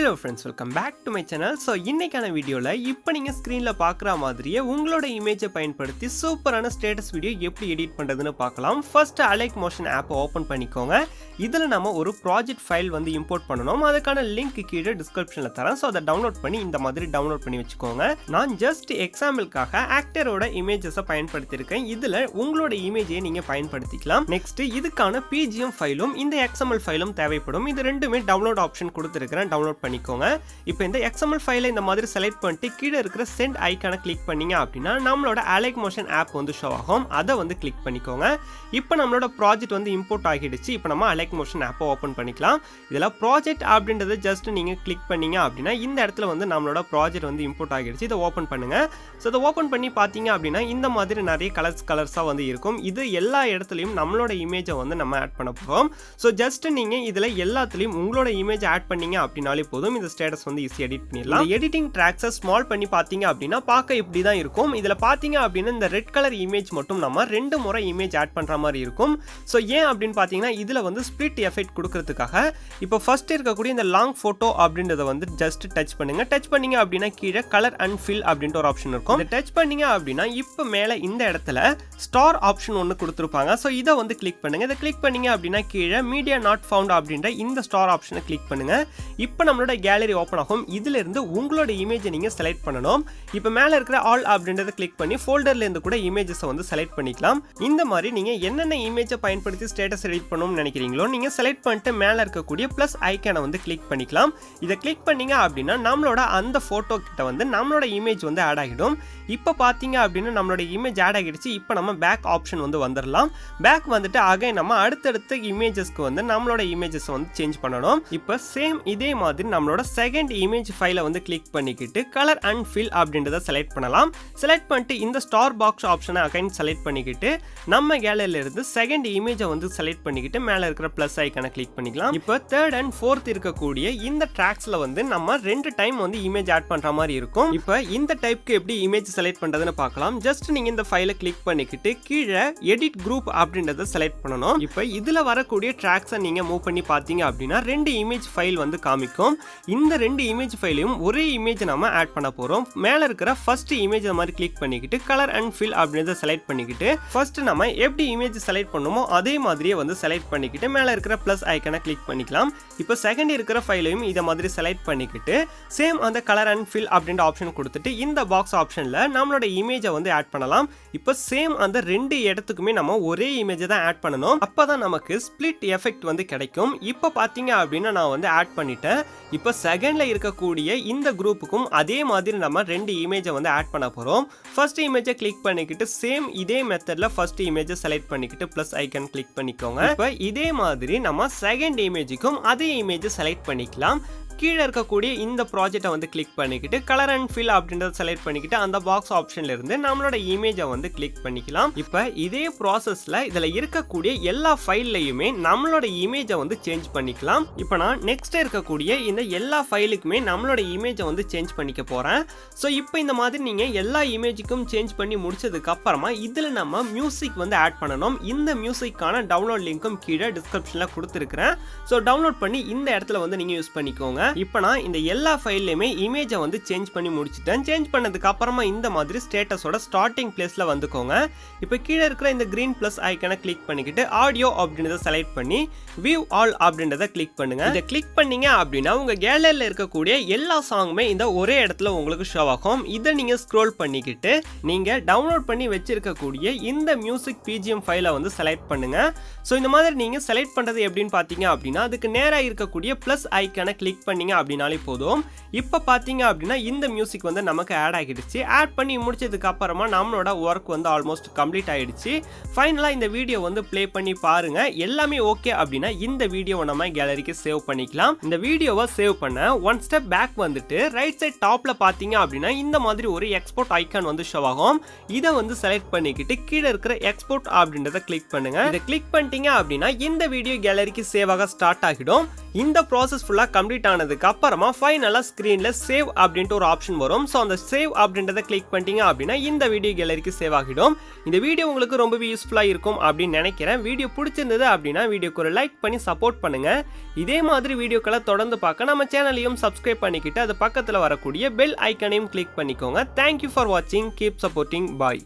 Hello friends, welcome back to my channel. So இன்னைக்கான வீடியோல இப்போ நீங்க ஸ்கிரீன்ல பார்க்குற மாதிரியே உங்களோட இமேஜை பயன்படுத்தி சூப்பரான ஸ்டேட்டஸ் வீடியோ எப்படி எடிட் பண்றதுன்னு பார்க்கலாம். First Alight Motion app open பண்ணிக்கோங்க. இதுல நாம ஒரு ப்ராஜெக்ட் ஃபைல் வந்து இம்போர்ட் பண்ணனும். அதுக்கான லிங்க் கீழே டிஸ்கிரிப்ஷன்ல தரேன். சோ அதை டவுன்லோட் பண்ணி இந்த மாதிரி டவுன்லோட் பண்ணி வச்சுக்கோங்க. நான் ஜஸ்ட் எக்ஸாம்பிளுக்காக ஆக்டரோட இமேஜஸை பயன்படுத்தி இருக்கேன். இதுல உங்களோட இமேஜை நீங்க பயன்படுத்திக்கலாம். நெக்ஸ்ட் இதுக்கான PGM ஃபைலும் இந்த XML ஃபைலும் தேவைப்படும். இது ரெண்டுமே டவுன்லோட் ஆப்ஷன் கொடுத்திருக்கேன். டவுன்லோட் பண்ணிக்கோங்க. இப்போ இந்த XML ஃபைலை இந்த மாதிரி செலக்ட் பண்ணிட்டு கீழ இருக்கிற சென்ட் ஐகானை கிளிக் பண்ணீங்க அப்படினா நம்மளோட Alight Motion ஆப் வந்து ஷோ ஆகும். அதை வந்து கிளிக் பண்ணிக்கோங்க. இப்போ நம்மளோட ப்ராஜெக்ட் வந்து இம்போர்ட் ஆகிடுச்சு. இப்போ நம்ம Alight Motion ஆப்பை ஓபன் பண்ணிக்கலாம். இதல ப்ராஜெக்ட் அப்படின்றது ஜஸ்ட் நீங்க கிளிக் பண்ணீங்க அப்படினா இந்த இடத்துல வந்து நம்மளோட ப்ராஜெக்ட் வந்து இம்போர்ட் ஆகிடுச்சு. இத ஓபன் பண்ணுங்க. சோ இத ஓபன் பண்ணி பாத்தீங்க அப்படினா இந்த மாதிரி நிறைய கலர்ஸா வந்து இருக்கும். இது எல்லா இடத்துலயும் நம்மளோட இமேஜை வந்து நம்ம ஆட் பண்ண போறோம். சோ ஜஸ்ட் நீங்க இதல எல்லாத்துலயும் உங்களோட இமேஜ் ஆட் பண்ணீங்க அப்படினாலே போதும். இந்த ஸ்டேட்டஸ் வந்து ஈஸியா எடிட் பண்ணிடலாம். இந்த எடிட்டிங் ட்ராக்ஸை ஸ்மால் பண்ணி பாத்தீங்க அப்படினா பார்க்க இப்படி தான் இருக்கும். இதல பாத்தீங்க அப்படினா இந்த ரெட் கலர் இமேஜ் மட்டும் நம்ம ரெண்டு முறை இமேஜ் ஆட் பண்ற மாதிரி இருக்கும். சோ ஏன் அப்படினு பாத்தீங்கன்னா இதுல வந்து ஸ்ப்ளிட் எஃபெக்ட் கொடுக்கிறதுக்காக இப்போ ஃபர்ஸ்ட் இருக்கக்கூடிய இந்த லாங் போட்டோ அப்படின்றத வந்து ஜஸ்ட் டச் பண்ணுங்க. டச் பண்ணீங்க அப்படினா கீழே கலர் அண்ட் ஃபில் அப்படின்ற ஒரு ஆப்ஷன் இருக்கும். இத டச் பண்ணீங்க அப்படினா இப்போ மேலே இந்த இடத்துல ஸ்டார் ஆப்ஷன் ஒன்னு கொடுத்திருப்பாங்க. சோ இத வந்து கிளிக் பண்ணுங்க. இத கிளிக் பண்ணீங்க அப்படினா கீழே மீடியா நாட் ஃபவுண்ட் அப்படின்ற இந்த ஸ்டார் ஆப்ஷனை கிளிக் பண்ணுங்க. இப்போ நம்மளோட கேலரி ஓபன் ஆகும். இதுல இருந்து உங்களோட இமேஜை நீங்க செலக்ட் பண்ணனும். இப்போ மேலே இருக்கிற ஆல் அப்படின்றத கிளிக் பண்ணி ஃபோல்டர்ல இருந்து கூட இமேஜஸ் வந்து செலக்ட் பண்ணிக்கலாம். இந்த மாதிரி நீங்க என்னென்ன இமேஜை பயன்படுத்தி ஸ்டேட்டஸ் எடிட் பண்ணனும்னு நினைக்கிறீங்களோ நீங்க செலக்ட் பண்ணிட்டு மேலே இருக்கக்கூடிய பிளஸ் ஐகானை வந்து கிளிக் பண்ணிக்கலாம். இத கிளிக் பண்ணீங்க அப்படினா நம்மளோட அந்த போட்டோ கிட்ட வந்து நம்மளோட இமேஜ் வந்து ஆட் ஆகிடும். இப்போ பாத்தீங்க அப்படினா நம்மளோட இமேஜ் ஆட் ஆகிடுச்சு. இப்போ நம்ம பேக் ஆப்ஷன் வந்து வந்துறலாம். பேக் வந்துட்டு அகைன் நம்ம அடுத்தடுத்த இமேஜஸ்க்கு வந்து நம்மளோட இமேஜஸ் வந்து சேஞ்ச் பண்ணனும். இப்போ சேம் இதே மாதிரி நம்மளோட செகண்ட் இமேஜ் ஃபைலை வந்து கிளிக் பண்ணிக்கிட்டு கலர் அண்ட் ஃபில் அப்படின்றத செலக்ட் பண்ணலாம். செலக்ட் பண்ணிட்டு இந்த ஸ்டார் பாக்ஸ் ஆப்ஷனை அகைன் செலக்ட் பண்ணிக்கிட்டு நம்ம கேலரியில இருந்து செகண்ட் இமேஜை வந்து செலக்ட் பண்ணிக்கிட்டு மேலே இருக்கிற பிளஸ் ஐகானை கிளிக் பண்ணிக்கலாம். இப்போ தேர்ட் அண்ட் ஃபோர்த் இருக்கக்கூடிய இந்த ட்ராக்ஸ்ல வந்து நம்ம ரெண்டு டைம் வந்து இமேஜ் ஆட் பண்ற மாதிரி இருக்கும். இப்போ இந்த டைப்க்கு எப்படி இமேஜ் செலக்ட் பண்றதுன்னு பார்க்கலாம். ஜஸ்ட் நீங்க இந்த ஃபைலை கிளிக் பண்ணிக்கிட்டு கீழே எடிட் குரூப் அப்படின்றத செலக்ட் பண்ணனும். இப்போ இதுல வரக்கூடிய ட்ராக்ஸை நீங்க மூவ் பண்ணி பாத்தீங்க அப்படினா ரெண்டு இமேஜ் ஃபைல் வந்து காமிக்கும். இந்த ரெண்டு இமேஜ் ஃபைலையும் ஒரே இமேஜ் நாம ஆட் பண்ண போறோம். மேல இருக்கிற ஃபர்ஸ்ட் இமேஜ் மாதிரி கிளிக் பண்ணிக்கிட்டு கலர் அண்ட் ஃபில் அப்படின்றத செலக்ட் பண்ணிக்கிட்டு ஃபர்ஸ்ட் நம்ம எப்படி இமேஜ் செலக்ட் பண்ணுமோ அதே மாதிரியே வந்து செலக்ட் பண்ணிக்கிட்டு மேல இருக்கிற பிளஸ் ஐகானை கிளிக் பண்ணிக்கலாம். இப்போ செகண்ட் இருக்கிற ஃபைலையும் இத மாதிரி செலக்ட் பண்ணிக்கிட்டு சேம் அந்த கலர் அண்ட் ஃபில் அப்படின்ற ஆப்ஷன் கொடுத்துட்டு இந்த பாக்ஸ் ஆப்ஷன்ல நம்மளோட இமேஜை வந்து ஆட் பண்ணலாம். இப்போ சேம் அந்த ரெண்டு இடத்துக்குமே நம்ம ஒரே இமேஜை தான் ஆட் பண்ணணும். அப்பதான் நமக்கு ஸ்ப்ளிட் எஃபெக்ட் வந்து கிடைக்கும். இப்போ பாத்தீங்க அப்படின்னா நான் வந்து ஆட் பண்ணிட்டேன். இப்போ செகண்ட்ல இருக்கக்கூடிய இந்த குரூப்புக்கும் அதே மாதிரி நம்ம ரெண்டு இமேஜை வந்து ஆட் பண்ண போறோம். ஃபர்ஸ்ட் இமேஜை கிளிக் பண்ணிக்கிட்டு சேம் இதே மெத்தட்ல ஃபர்ஸ்ட் இமேஜை செலக்ட் பண்ணிக்கிட்டு பிளஸ் ஐகான் கிளிக் பண்ணிக்கோங்க. இப்போ இதே மாதிரி நம்ம செகண்ட் இமேஜுக்கும் அதே இமேஜை செலக்ட் பண்ணிக்கலாம். கீழே இருக்கக்கூடிய இந்த ப்ராஜெக்டை வந்து கிளிக் பண்ணிக்கிட்டு கலர் அண்ட் ஃபில் அப்படின்றத செலக்ட் பண்ணிக்கிட்டு அந்த பாக்ஸ் ஆப்ஷன்ல இருந்து நம்மளோட இமேஜை வந்து கிளிக் பண்ணிக்கலாம். இப்போ இதே ப்ராசஸ்ல இதுல இருக்கக்கூடிய எல்லா ஃபைல்லையுமே நம்மளோட இமேஜை வந்து சேஞ்ச் பண்ணிக்கலாம். இப்போ நான் நெக்ஸ்ட் இருக்கக்கூடிய இந்த எல்லா ஃபைலுக்குமே நம்மளோட இமேஜை வந்து சேஞ்ச் பண்ணிக்க போறேன். ஸோ இப்போ இந்த மாதிரி நீங்க எல்லா இமேஜுக்கும் சேஞ்ச் பண்ணி முடிச்சதுக்கு அப்புறமா இதுல நம்ம மியூசிக் வந்து ஆட் பண்ணணும். இந்த மியூசிக்கான டவுன்லோட் லிங்க்கும் கீழே டிஸ்கிரிப்ஷன்ல கொடுத்துருக்கிறேன். ஸோ டவுன்லோட் பண்ணி இந்த இடத்துல வந்து நீங்க யூஸ் பண்ணிக்கோங்க. இப்போ நான் இந்த எல்லா ஃபைல்லையுமே இமேஜை வந்து சேஞ்ச் பண்ணி முடிச்சிட்டேன். சேஞ்ச் பண்ணதுக்கு அப்புறமா இந்த மாதிரி ஸ்டேட்டஸோட ஸ்டார்டிங் பிளேஸ்ல வந்துக்கோங்க. இப்போ கீழே இருக்கிற இந்த கிரீன் பிளஸ் ஐகானை கிளிக் பண்ணிக்கிட்டு ஆடியோ அப்படின்றத செலக்ட் பண்ணி வியூ ஆல் அப்படின்றத கிளிக் பண்ணுங்க. இதை கிளிக் பண்ணீங்க அப்படின்னா உங்க கேலரியில இருக்கக்கூடிய எல்லா சாங்குமே இந்த ஒரே இடத்துல உங்களுக்கு ஷோ ஆகும். இதை நீங்க ஸ்க்ரோல் பண்ணிக்கிட்டு நீங்க டவுன்லோட் பண்ணி வச்சிருக்கக்கூடிய இந்த மியூசிக் PGM ஃபைலை வந்து செலக்ட் பண்ணுங்க. ஸோ இந்த மாதிரி நீங்க செலக்ட் பண்றது எப்படின்னு பாத்தீங்க அப்படின்னா அதுக்கு நேரா இருக்கக்கூடிய பிளஸ் ஐகானை கிளிக் பண்ணீங்க அப்படினாலே போதும். இப்போ பாத்தீங்க அப்படின்னா இந்த மியூசிக் வந்து நமக்கு ஆட் ஆகிடுச்சு. ஆட் பண்ணி முடிச்சதுக்கு அப்புறமா நம்மளோட ஒர்க் வந்து ஆல்மோஸ்ட் கம்ப்ளீட் ஆயிடுச்சு. ஃபைனலா இந்த வீடியோ வந்து ப்ளே பண்ணி பாருங்க. எல்லாமே ஓகே அப்படின்னா இந்த வீடியோவை நம்ம கேலரிக்கு சேவ் பண்ணிக்கலாம். இந்த வீடியோவை சேவ் பண்ண ஒன் ஸ்டெப் பேக் வந்துட்டு ரைட் சைட் டாப்ல பாத்தீங்க அப்படின்னா இந்த மாதிரி ஒரு எக்ஸ்போர்ட் ஐகான் வந்து ஷோ ஆகும். இதை வந்து செலக்ட் பண்ணிக்கிட்டு கீழே இருக்கிற எக்ஸ்போர்ட் அப்படின்றத கிளிக் பண்ணுங்க. இதை கிளிக் பண்ணிட்டீங்க அப்படின்னா இந்த வீடியோ கேலரிக்கு சேவ் ஆக ஸ்டார்ட் ஆகிடும். இந்த ப்ராசஸ் ஃபுல்லாக கம்ப்ளீட் ஆனதுக்கு அப்புறமா ஃபைனலாக ஸ்க்ரீனில் சேவ் அப்படின்ட்டு ஒரு ஆப்ஷன் வரும். ஸோ அந்த சேவ் அப்படின்றத கிளிக் பண்ணிட்டீங்க அப்படின்னா இந்த வீடியோ கேலரிக்கு சேவ் ஆகிடும். இந்த வீடியோ உங்களுக்கு ரொம்பவே யூஸ்ஃபுல்லாக இருக்கும் அப்படின்னு நினைக்கிறேன். வீடியோ பிடிச்சிருந்தது அப்படின்னா வீடியோக்கு ஒரு லைக் பண்ணி சப்போர்ட் பண்ணுங்கள். இதே மாதிரி வீடியோக்களை தொடர்ந்து பார்க்க நம்ம சேனலையும் சப்ஸ்கிரைப் பண்ணிக்கிட்டு அது பக்கத்தில் வரக்கூடிய பெல் ஐக்கனையும் கிளிக் பண்ணிக்கோங்க. தேங்க்யூ ஃபார் வாட்சிங். Keep supporting. பாய்.